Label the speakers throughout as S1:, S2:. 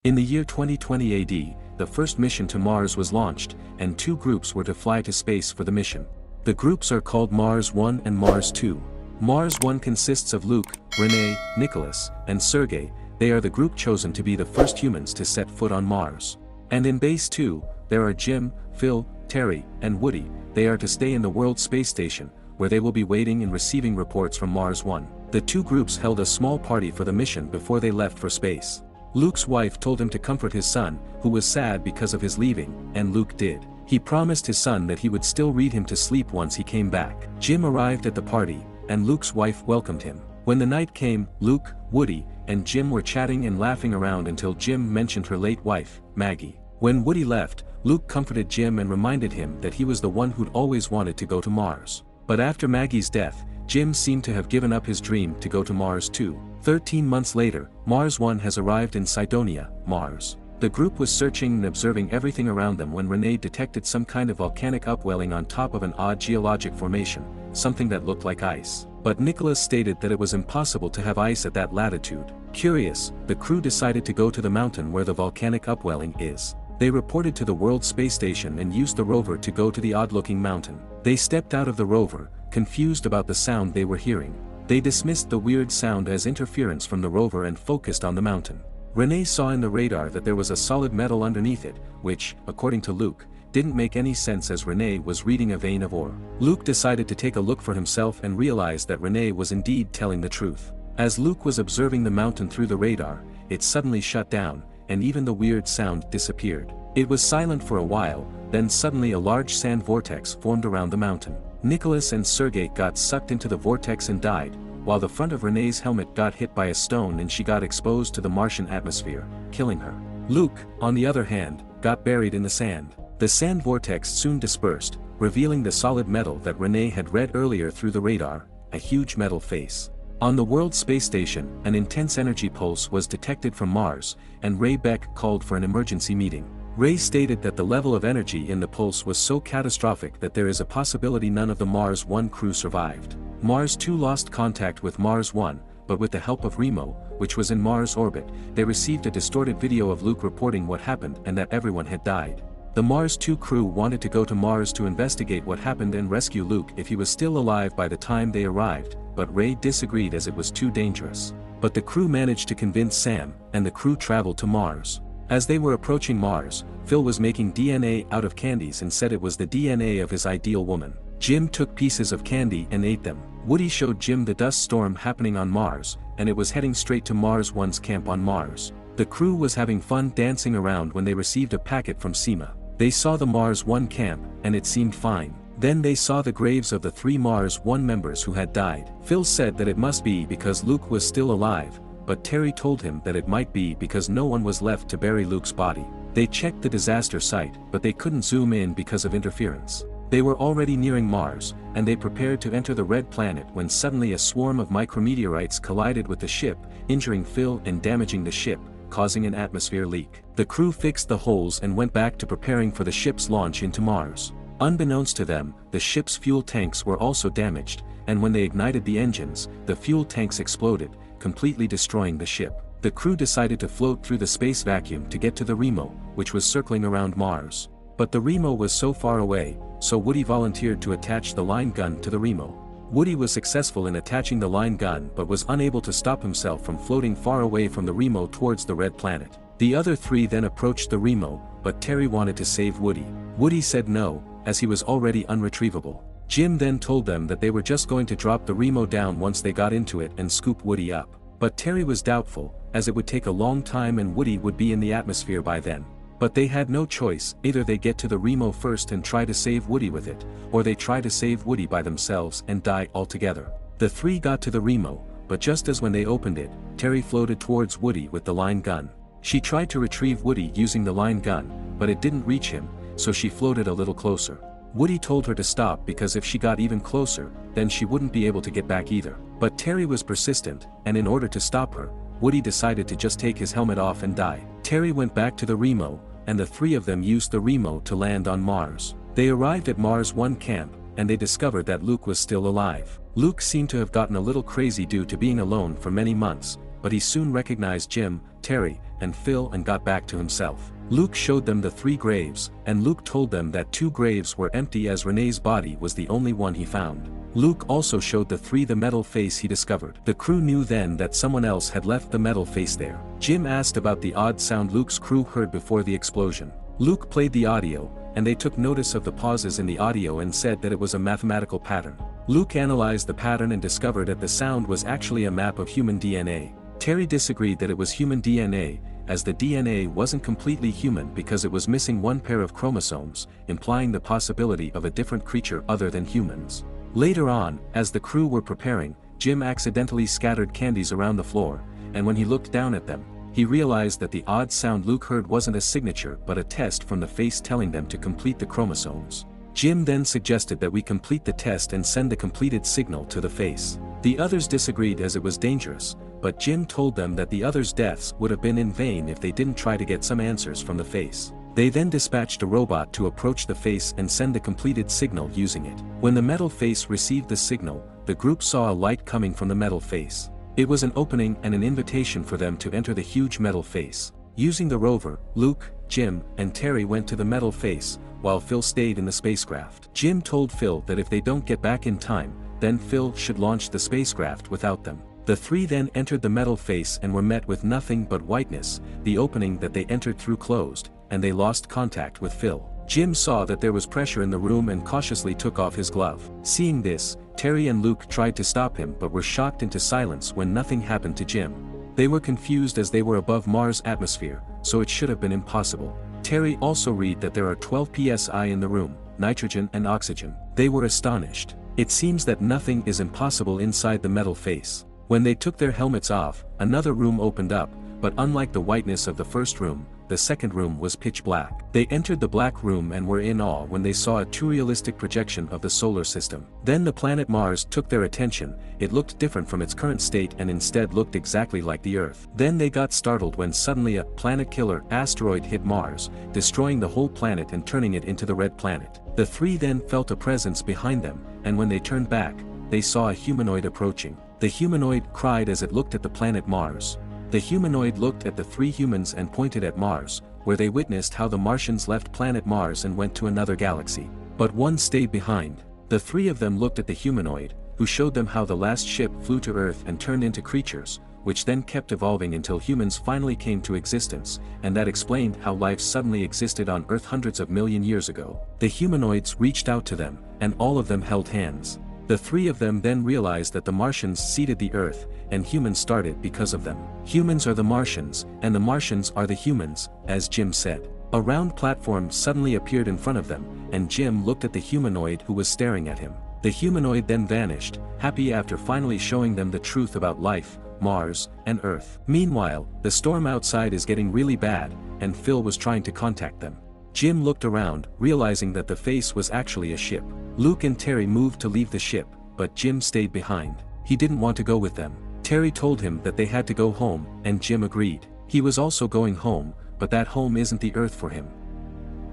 S1: In the year 2020 AD, the first mission to Mars was launched, and two groups were to fly to space for the mission. The groups are called Mars 1 and Mars 2. Mars 1 consists of Luke, Renee, Nicholas, and Sergei. They are the group chosen to be the first humans to set foot on Mars. And in Base 2, there are Jim, Phil, Terry, and Woody. They are to stay in the World Space Station, where they will be waiting and receiving reports from Mars 1. The two groups held a small party for the mission before they left for space. Luke's wife told him to comfort his son, who was sad because of his leaving, and Luke did. He promised his son that he would still read him to sleep once he came back. Jim arrived at the party, and Luke's wife welcomed him. When the night came, Luke, Woody, and Jim were chatting and laughing around until Jim mentioned her late wife, Maggie. When Woody left, Luke comforted Jim and reminded him that he was the one who'd always wanted to go to Mars. But after Maggie's death, Jim seemed to have given up his dream to go to Mars 2. 13 months later, Mars 1 has arrived in Cydonia, Mars. The group was searching and observing everything around them when Renee detected some kind of volcanic upwelling on top of an odd geologic formation, something that looked like ice. But Nicholas stated that it was impossible to have ice at that latitude. Curious, the crew decided to go to the mountain where the volcanic upwelling is. They reported to the World Space Station and used the rover to go to the odd-looking mountain. They stepped out of the rover, confused about the sound they were hearing. They dismissed the weird sound as interference from the rover and focused on the mountain. Renee saw in the radar that there was a solid metal underneath it, which, according to Luke, didn't make any sense as Renee was reading a vein of ore. Luke decided to take a look for himself and realized that Renee was indeed telling the truth. As Luke was observing the mountain through the radar, it suddenly shut down, and even the weird sound disappeared. It was silent for a while, then suddenly a large sand vortex formed around the mountain. Nicholas and Sergei got sucked into the vortex and died, while the front of Renee's helmet got hit by a stone and she got exposed to the Martian atmosphere, killing her. Luke, on the other hand, got buried in the sand. The sand vortex soon dispersed, revealing the solid metal that Renee had read earlier through the radar, a huge metal face. On the World Space Station, an intense energy pulse was detected from Mars, and Ray Beck called for an emergency meeting. Ray stated that the level of energy in the pulse was so catastrophic that there is a possibility none of the Mars 1 crew survived. Mars 2 lost contact with Mars 1, but with the help of Remo, which was in Mars orbit, they received a distorted video of Luke reporting what happened and that everyone had died. The Mars 2 crew wanted to go to Mars to investigate what happened and rescue Luke if he was still alive by the time they arrived, but Ray disagreed as it was too dangerous. But the crew managed to convince Sam, and the crew traveled to Mars. As they were approaching Mars, Phil was making DNA out of candies and said it was the DNA of his ideal woman. Jim took pieces of candy and ate them. Woody showed Jim the dust storm happening on Mars, and it was heading straight to Mars 1's camp on Mars. The crew was having fun dancing around when they received a packet from SEMA. They saw the Mars 1 camp, and it seemed fine. Then they saw the graves of the 3 Mars 1 members who had died. Phil said that it must be because Luke was still alive, but Terry told him that it might be because no one was left to bury Luke's body. They checked the disaster site, but they couldn't zoom in because of interference. They were already nearing Mars, and they prepared to enter the red planet when suddenly a swarm of micrometeorites collided with the ship, injuring Phil and damaging the ship, causing an atmosphere leak. The crew fixed the holes and went back to preparing for the ship's launch into Mars. Unbeknownst to them, the ship's fuel tanks were also damaged, and when they ignited the engines, the fuel tanks exploded, completely destroying the ship. The crew decided to float through the space vacuum to get to the Remo, which was circling around Mars. But the Remo was so far away, so Woody volunteered to attach the line gun to the Remo. Woody was successful in attaching the line gun but was unable to stop himself from floating far away from the Remo towards the red planet. The other 3 then approached the Remo, but Terry wanted to save Woody. Woody said no, as he was already unretrievable. Jim then told them that they were just going to drop the Remo down once they got into it and scoop Woody up. But Terry was doubtful, as it would take a long time and Woody would be in the atmosphere by then. But they had no choice, either they get to the Remo first and try to save Woody with it, or they try to save Woody by themselves and die altogether. The 3 got to the Remo, but just as when they opened it, Terry floated towards Woody with the line gun. She tried to retrieve Woody using the line gun, but it didn't reach him, so she floated a little closer. Woody told her to stop because if she got even closer, then she wouldn't be able to get back either. But Terry was persistent, and in order to stop her, Woody decided to just take his helmet off and die. Terry went back to the Remo, and the 3 of them used the Remo to land on Mars. They arrived at Mars 1 camp, and they discovered that Luke was still alive. Luke seemed to have gotten a little crazy due to being alone for many months, but he soon recognized Jim, Terry, and Phil and got back to himself. Luke showed them the 3 graves, and Luke told them that 2 graves were empty as Renee's body was the only one he found. Luke also showed the 3 the metal face he discovered. The crew knew then that someone else had left the metal face there. Jim asked about the odd sound Luke's crew heard before the explosion. Luke played the audio, and they took notice of the pauses in the audio and said that it was a mathematical pattern. Luke analyzed the pattern and discovered that the sound was actually a map of human DNA. Terry disagreed that it was human DNA, as the DNA wasn't completely human because it was missing 1 pair of chromosomes, implying the possibility of a different creature other than humans. Later on, as the crew were preparing, Jim accidentally scattered candies around the floor, and when he looked down at them, he realized that the odd sound Luke heard wasn't a signature but a test from the face telling them to complete the chromosomes. Jim then suggested that we complete the test and send the completed signal to the face. The others disagreed as it was dangerous, but Jim told them that the others' deaths would have been in vain if they didn't try to get some answers from the face. They then dispatched a robot to approach the face and send the completed signal using it. When the metal face received the signal, the group saw a light coming from the metal face. It was an opening and an invitation for them to enter the huge metal face. Using the rover, Luke, Jim, and Terry went to the metal face, while Phil stayed in the spacecraft. Jim told Phil that if they don't get back in time, then Phil should launch the spacecraft without them. The 3 then entered the metal face and were met with nothing but whiteness. The opening that they entered through closed, and they lost contact with Phil. Jim saw that there was pressure in the room and cautiously took off his glove. Seeing this, Terry and Luke tried to stop him but were shocked into silence when nothing happened to Jim. They were confused as they were above Mars' atmosphere, so it should have been impossible. Terry also read that there are 12 psi in the room, nitrogen and oxygen. They were astonished. It seems that nothing is impossible inside the metal face. When they took their helmets off, another room opened up, but unlike the whiteness of the first room, the second room was pitch black. They entered the black room and were in awe when they saw a too realistic projection of the solar system. Then the planet Mars took their attention. It looked different from its current state and instead looked exactly like the Earth. Then they got startled when suddenly a planet-killer asteroid hit Mars, destroying the whole planet and turning it into the red planet. The 3 then felt a presence behind them, and when they turned back, they saw a humanoid approaching. The humanoid cried as it looked at the planet Mars. The humanoid looked at the 3 humans and pointed at Mars, where they witnessed how the Martians left planet Mars and went to another galaxy. But one stayed behind. The 3 of them looked at the humanoid, who showed them how the last ship flew to Earth and turned into creatures, which then kept evolving until humans finally came to existence, and that explained how life suddenly existed on Earth hundreds of million years ago. The humanoids reached out to them, and all of them held hands. The 3 of them then realized that the Martians seeded the Earth, and humans started because of them. Humans are the Martians, and the Martians are the humans, as Jim said. A round platform suddenly appeared in front of them, and Jim looked at the humanoid who was staring at him. The humanoid then vanished, happy after finally showing them the truth about life, Mars, and Earth. Meanwhile, the storm outside is getting really bad, and Phil was trying to contact them. Jim looked around, realizing that the face was actually a ship. Luke and Terry moved to leave the ship, but Jim stayed behind. He didn't want to go with them. Terry told him that they had to go home, and Jim agreed. He was also going home, but that home isn't the Earth for him.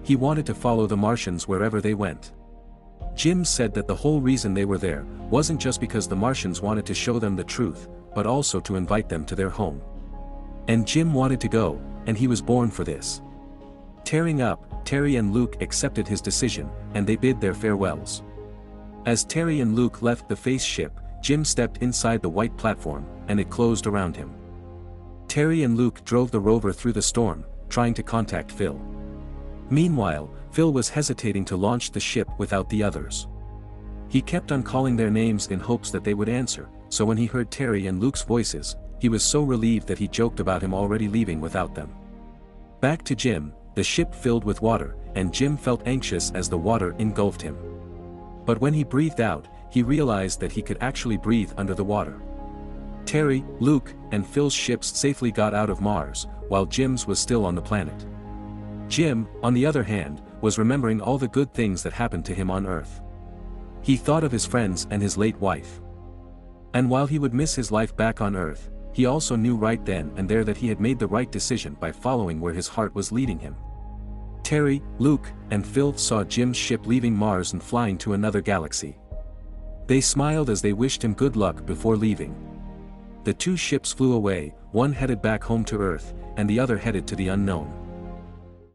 S1: He wanted to follow the Martians wherever they went. Jim said that the whole reason they were there wasn't just because the Martians wanted to show them the truth, but also to invite them to their home. And Jim wanted to go, and he was born for this. Tearing up, Terry and Luke accepted his decision, and they bid their farewells. As Terry and Luke left the face ship, Jim stepped inside the white platform, and it closed around him. Terry and Luke drove the rover through the storm, trying to contact Phil. Meanwhile, Phil was hesitating to launch the ship without the others. He kept on calling their names in hopes that they would answer, so when he heard Terry and Luke's voices, he was so relieved that he joked about him already leaving without them. Back to Jim, the ship filled with water, and Jim felt anxious as the water engulfed him. But when he breathed out, he realized that he could actually breathe under the water. Terry, Luke, and Phil's ships safely got out of Mars, while Jim's was still on the planet. Jim, on the other hand, was remembering all the good things that happened to him on Earth. He thought of his friends and his late wife. And while he would miss his life back on Earth, he also knew right then and there that he had made the right decision by following where his heart was leading him. Terry, Luke, and Phil saw Jim's ship leaving Mars and flying to another galaxy. They smiled as they wished him good luck before leaving. The two ships flew away, one headed back home to Earth, and the other headed to the unknown.